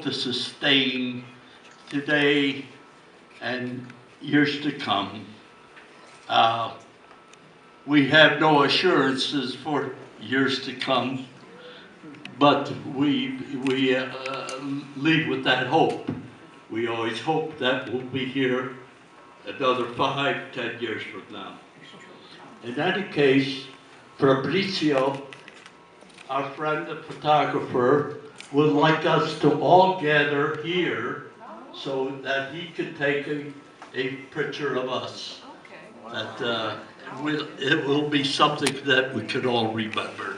to sustain today and years to come. We have no assurances for years to come, but we lead with that hope. We always hope that we'll be here another 5, 10 years from now. In any case, Fabrizio, our friend the photographer, would like us to all gather here so that he could take a picture of us. That it will be something that we could all remember.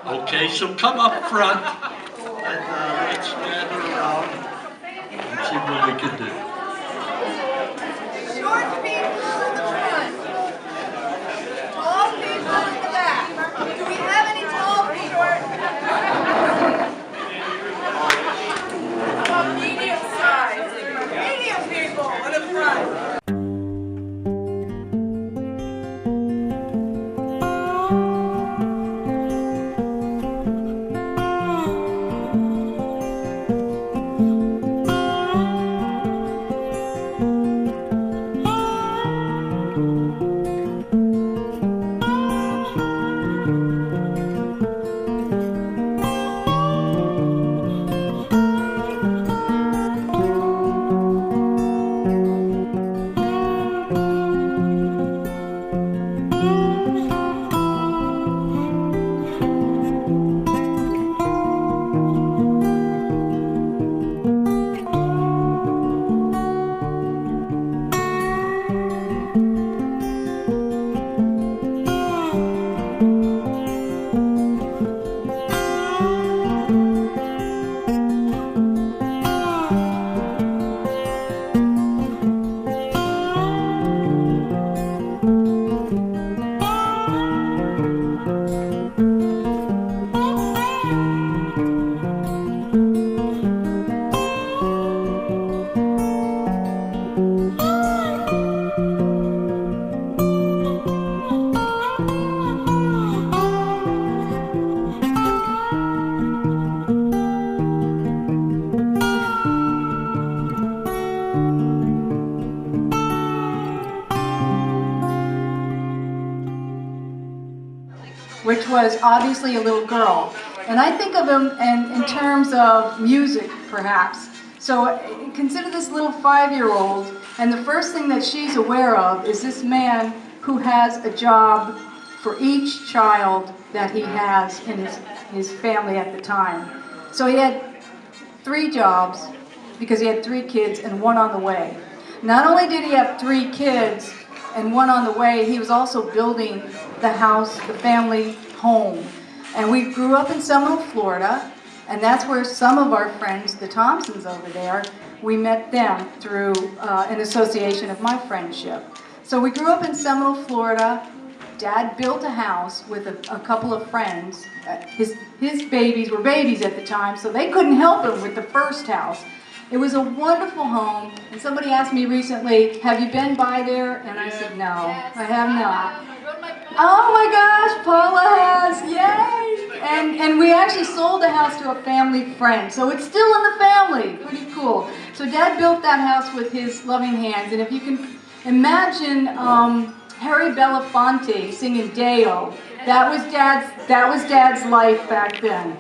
Okay, so come up front and let's gather around and see what we can do. Short people in the front. Tall people in the back. Do we have any tall people? How about medium size? Medium people in the front. Which was obviously a little girl. And I think of him in terms of music, perhaps. So consider this little 5-year-old, and the first thing that she's aware of is this man who has a job for each child that he has in his family at the time. So he had 3 jobs, because he had 3 kids and 1 on the way. Not only did he have 3 kids and 1 on the way, he was also building the house, the family home. And we grew up in Seminole, Florida, and that's where some of our friends, the Thompsons over there, we met them through an association of my friendship. So we grew up in Seminole, Florida. Dad built a house with a couple of friends. His babies were babies at the time, so they couldn't help him with the first house. It was a wonderful home, and somebody asked me recently, have you been by there? And I said, no, I have not. Oh my gosh, Paula has, yay! And we actually sold the house to a family friend, so it's still in the family, pretty cool. So Dad built that house with his loving hands, and if you can imagine Harry Belafonte singing Deo, that was Dad's life back then.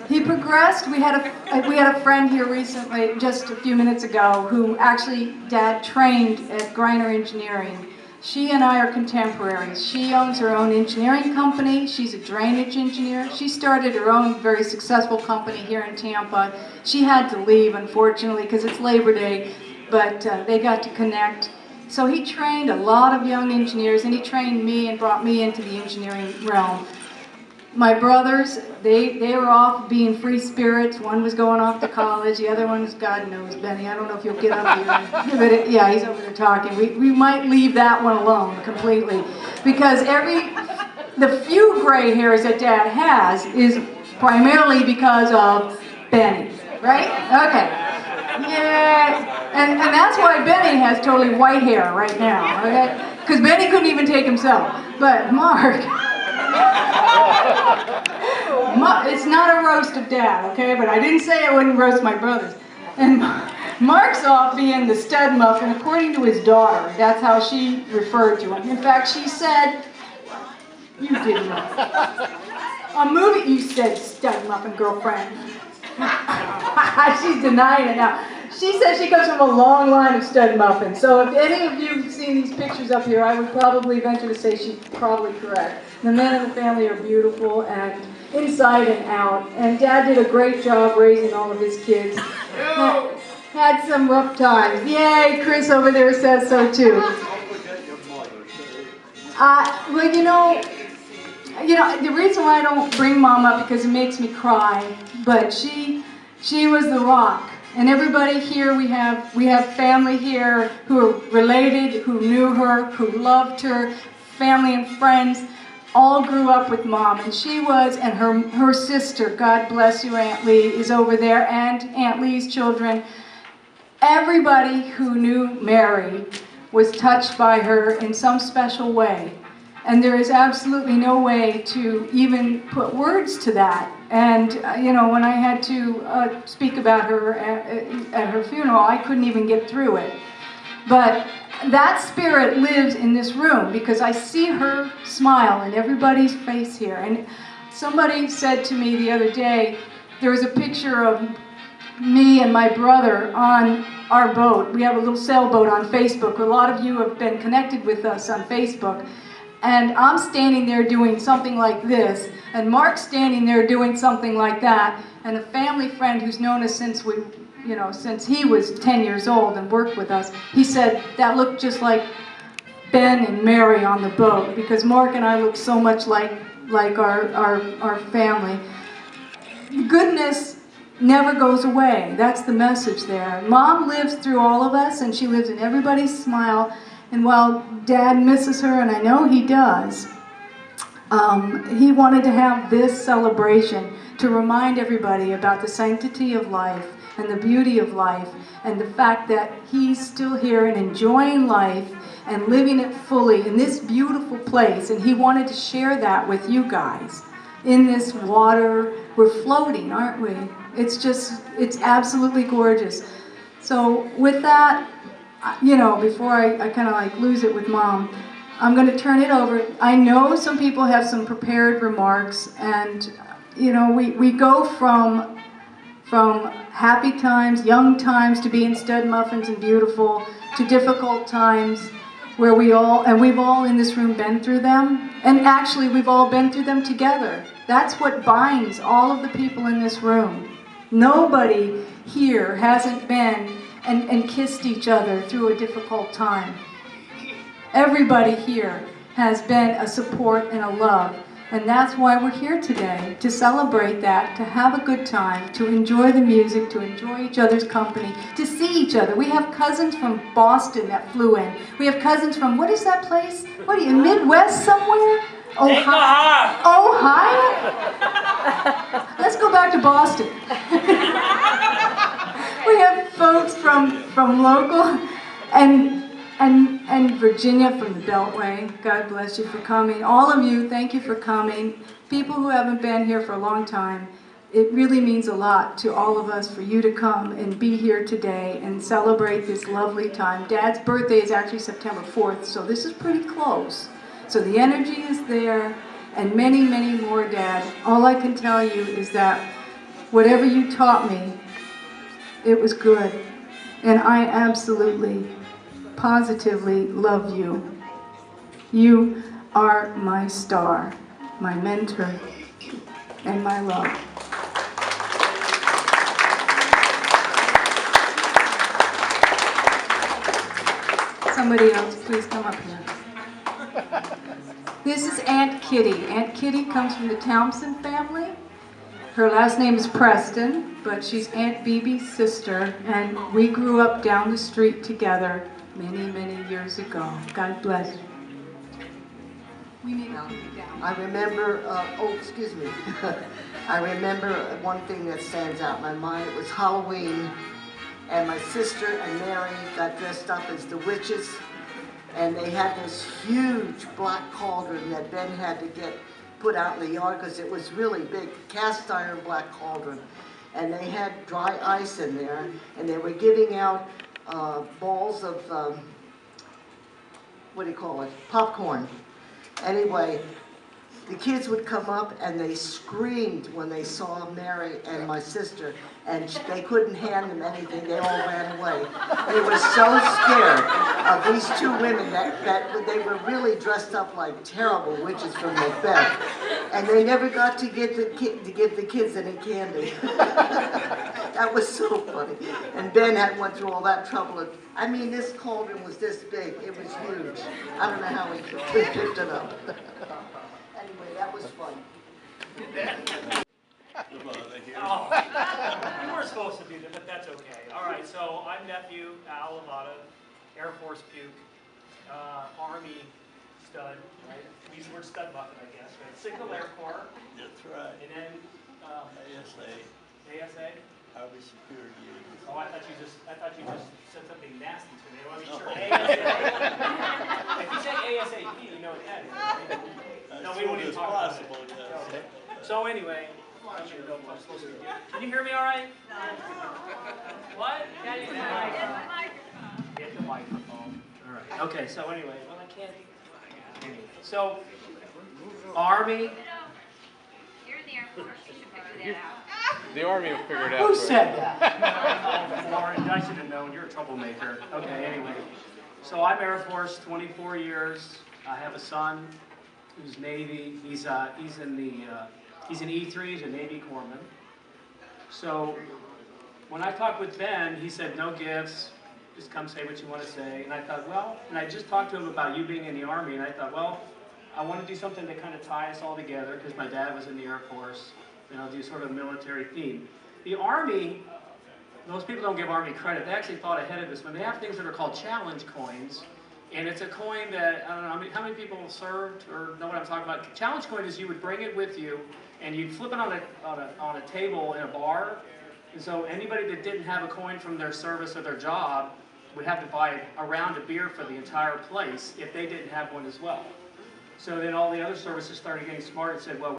He progressed. We had a friend here recently, just a few minutes ago, who actually Dad trained at Greiner Engineering. She and I are contemporaries. She owns her own engineering company. She's a drainage engineer. She started her own very successful company here in Tampa. She had to leave, unfortunately, because it's Labor Day, but they got to connect. So he trained a lot of young engineers, and he trained me and brought me into the engineering realm. My brothers, they were off being free spirits. One was going off to college. The other one was, God knows, Benny. I don't know if you'll get up here and give it. Yeah, he's over there talking. We might leave that one alone completely, because the few gray hairs that Dad has is primarily because of Benny, right? Okay. Yeah, and that's why Benny has totally white hair right now, okay? Because Benny couldn't even take himself. But Mark It's not a roast of Dad, okay? But I didn't say I wouldn't roast my brothers. And Mark's off being the stud muffin, according to his daughter. That's how she referred to him. In fact, she said, you didn't know. A movie, you said stud muffin, girlfriend. She's denying it now. She says she comes from a long line of stud muffins. So if any of you have seen these pictures up here, I would probably venture to say she's probably correct. The men in the family are beautiful and inside and out. And Dad did a great job raising all of his kids. Had some rough times. Yay, Chris over there says so too. Well, you know, the reason why I don't bring Mom up because it makes me cry, but she was the rock. And everybody here, we have family here who are related, who knew her, who loved her, family and friends, all grew up with Mom. And she was, and her sister, God bless you, Aunt Lee, is over there, and Aunt Lee's children. Everybody who knew Mary was touched by her in some special way. And there is absolutely no way to even put words to that. And, you know, when I had to speak about her at her funeral, I couldn't even get through it. But that spirit lives in this room because I see her smile in everybody's face here. And somebody said to me the other day, there was a picture of me and my brother on our boat. We have a little sailboat on Facebook. A lot of you have been connected with us on Facebook. And I'm standing there doing something like this, and Mark's standing there doing something like that, and a family friend who's known us since since he was 10 years old and worked with us, he said that looked just like Ben and Mary on the boat, because Mark and I look so much like our family. Goodness never goes away. That's the message there. Mom lives through all of us, and she lives in everybody's smile. And while Dad misses her, and I know he does, he wanted to have this celebration to remind everybody about the sanctity of life and the beauty of life and the fact that he's still here and enjoying life and living it fully in this beautiful place. And he wanted to share that with you guys. In this water, we're floating, aren't we? It's absolutely gorgeous. So with that, you know, before I kind of like lose it with Mom, I'm going to turn it over. I know some people have some prepared remarks, and you know, we go from happy times, young times, to being stud muffins and beautiful, to difficult times where we've all in this room been through them, and actually we've all been through them together. That's what binds all of the people in this room. Nobody here hasn't been and kissed each other through a difficult time. Everybody here has been a support and a love, and that's why we're here today, to celebrate that, to have a good time, to enjoy the music, to enjoy each other's company, to see each other. We have cousins from Boston that flew in. We have cousins from, what is that place? What are you, Midwest somewhere? Ohio? Let's go back to Boston. We have folks from local and Virginia from the Beltway. God bless you for coming. All of you, thank you for coming. People who haven't been here for a long time, it really means a lot to all of us for you to come and be here today and celebrate this lovely time. Dad's birthday is actually September 4th, so this is pretty close. So the energy is there, and many, many more, Dad. All I can tell you is that whatever you taught me, it was good. And I absolutely, positively love you. You are my star, my mentor, and my love. Somebody else, please come up here. This is Aunt Kitty. Aunt Kitty comes from the Townsend family. Her last name is Preston, but she's Aunt Beebe's sister, and we grew up down the street together many, many years ago. God bless you. We need to keep it down. I remember, I remember one thing that stands out in my mind. It was Halloween, and my sister and Mary got dressed up as the witches, and they had this huge black cauldron that Ben had to get put out in the yard because it was really big, cast iron black cauldron. And they had dry ice in there, and they were giving out balls of, what do you call it, popcorn. Anyway, the kids would come up and they screamed when they saw Mary and my sister, and they couldn't hand them anything. They all ran away. They were so scared of these two women that they were really dressed up like terrible witches from Macbeth, and they never got to give the kids any candy. That was so funny. And Ben had went through all that trouble. I mean, this cauldron was this big. It was huge. I don't know how he picked it up. Anyway, that was fun. Oh, you were supposed to do that, but that's okay. All right, so I'm nephew Al Lavada, Air Force puke, Army stud, right? We use the word stud bucket, I guess, right? Signal Air Corps, That's right. and then ASA, ASA. Army Security Agency. Oh, I thought you just said something nasty to me. I wasn't sure. ASA. If you say ASAP, you know what that is, right? No, we won't even talk about it. Okay. So anyway, I don't even know what I'm supposed to do. Can you hear me all right? What? Yeah, you can. Get the microphone. All right. Okay, so anyway, well, I can't. Anyway, so, Army. You're in the Air Force, you should figure that out. The Army will figure it out. Who for you. said that? Lauren, I should have known. You're a troublemaker. Okay, anyway. So I'm Air Force, 24 years. I have a son who's Navy. He's an E3, he's a Navy corpsman. So when I talked with Ben, he said, no gifts, just come say what you want to say. And I thought, well, and I just talked to him about you being in the Army, and I thought, well, I want to do something to kind of tie us all together, because my dad was in the Air Force, and I'll do sort of a military theme. The Army, most people don't give Army credit. They actually thought ahead of this one. They have things that are called challenge coins, and it's a coin that, I don't know, how many people served or know what I'm talking about? Challenge coin is you would bring it with you, and you'd flip it on a table in a bar, and so anybody that didn't have a coin from their service or their job would have to buy a round of beer for the entire place if they didn't have one as well. So then all the other services started getting smart and said, well,